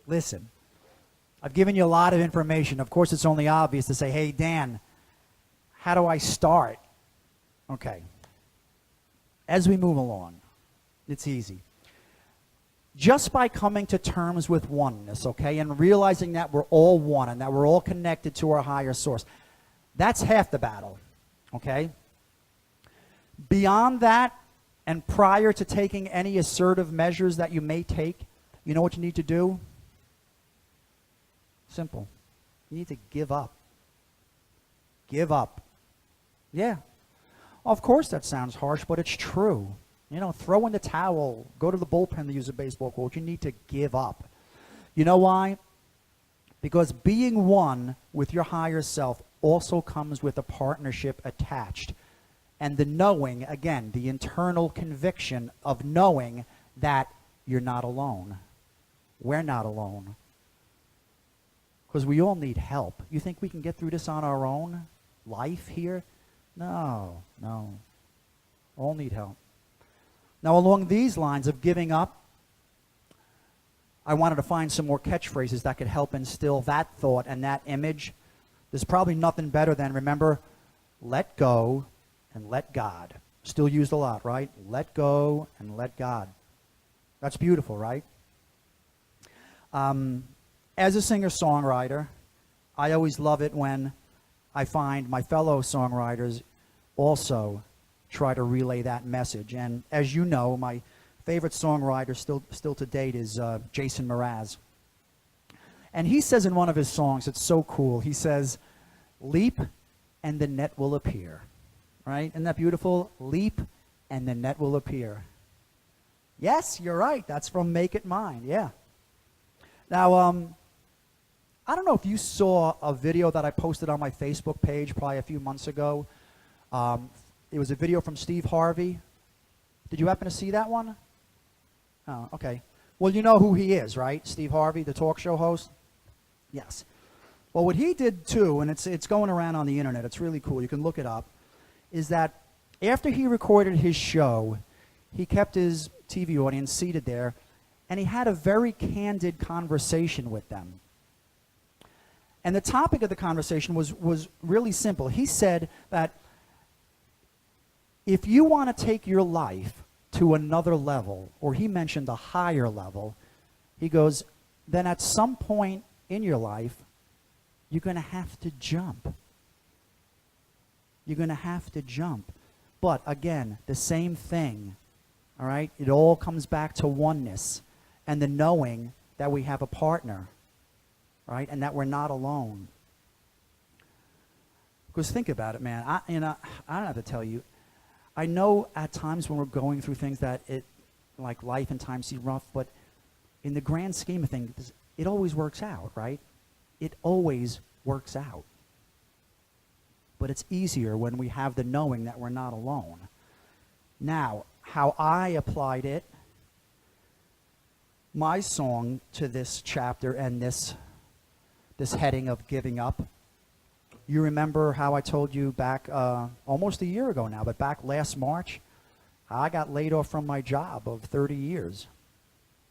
Listen, I've given you a lot of information. Of course, it's only obvious to say, hey, Dan, how do I start? Okay. As we move along, it's easy. Just by coming to terms with oneness, okay, and realizing that we're all one and that we're all connected to our higher source, that's half the battle, okay? Beyond that, and prior to taking any assertive measures that you may take, you know what you need to do? Simple. You need to give up. Give up. Yeah. Of course that sounds harsh, but it's true. You know, throw in the towel. Go to the bullpen to use a baseball quote. You need to give up. You know why? Because being one with your higher self also comes with a partnership attached. And the knowing, again, the internal conviction of knowing that you're not alone. We're not alone. Because we all need help. You think we can get through this on our own? Life here? No. All need help. Now, along these lines of giving up, I wanted to find some more catchphrases that could help instill that thought and that image. There's probably nothing better than, remember, let go and let God. Still used a lot, right? Let go and let God. That's beautiful, right? As a singer-songwriter, I always love it when I find my fellow songwriters also try to relay that message. And as you know, my favorite songwriter still to date is Jason Mraz. And he says in one of his songs, it's so cool, he says, leap and the net will appear. Right? Isn't that beautiful? Leap and the net will appear. Yes, you're right. That's from Make It Mine. Yeah. Now, I don't know if you saw a video that I posted on my Facebook page probably a few months ago. It was a video from Steve Harvey. Did you happen to see that one? Oh, okay. Well, you know who he is, right? Steve Harvey, the talk show host? Yes. Well, what he did too, and it's going around on the internet, it's really cool, you can look it up, is that after he recorded his show, he kept his TV audience seated there, and he had a very candid conversation with them. And the topic of the conversation was really simple. He said that if you want to take your life to another level, or he mentioned a higher level, he goes, then at some point in your life, you're going to have to jump. You're going to have to jump. But again, the same thing, all right? It all comes back to oneness and the knowing that we have a partner, right? And that we're not alone. Because think about it, man. I don't have to tell you. I know at times when we're going through things that like life and times seem rough, but in the grand scheme of things, it always works out, right? It always works out. But it's easier when we have the knowing that we're not alone. Now, how I applied it, my song to this chapter and this heading of giving up, you remember how I told you back almost a year ago now, but back last March, I got laid off from my job of 30 years.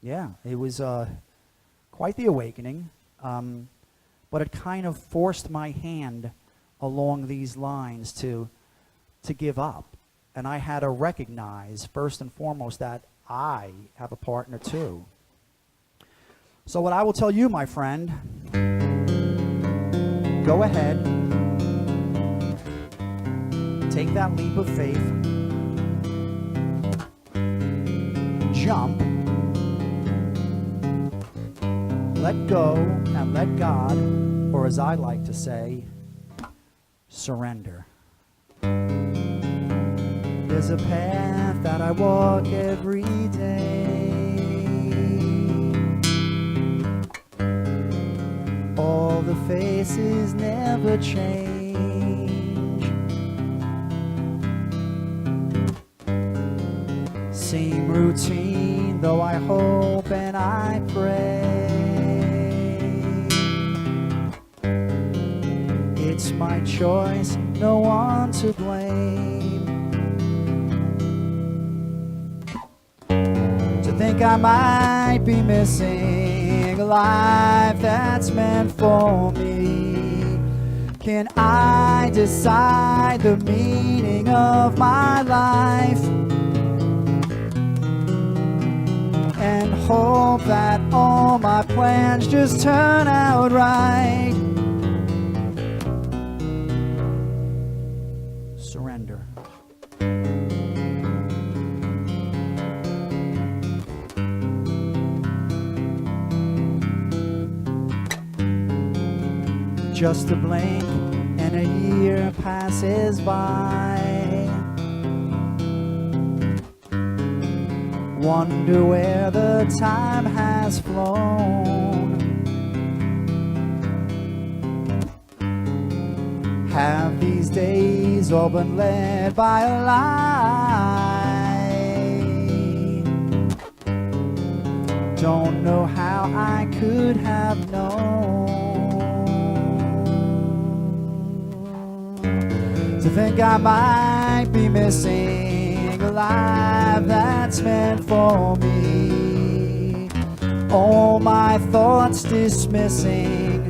Yeah, it was quite the awakening, but it kind of forced my hand along these lines to give up. And I had to recognize, first and foremost, that I have a partner too. So what I will tell you, my friend, go ahead, take that leap of faith, jump, let go and let God, or as I like to say, surrender. There's a path that I walk every day. All the faces never change. Same routine, though I hope and I pray. It's my choice, no one to blame. To think I might be missing a life that's meant for me? Can I decide the meaning of my life and hope that all my plans just turn out right? Surrender. Just a blink and a year passes by. Wonder where the time has flown. Have these days all been led by a lie? Don't know how I could have known. To think I might be missing a life that's meant for me. All my thoughts dismissing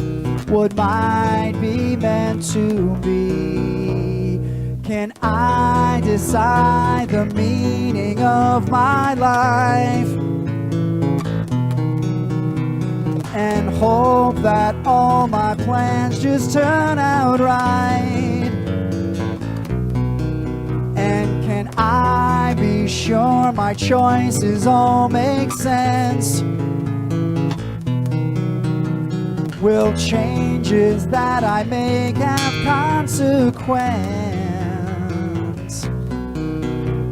what might be meant to be. Can I decide the meaning of my life and hope that all my plans just turn out right? And can I be sure my choices all make sense? Will changes that I make have consequence?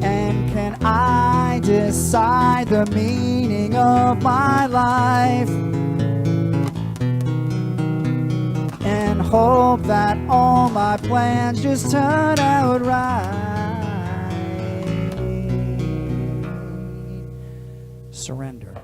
And can I decide the meaning of my life and hope that all my plans just turn out right? Surrender.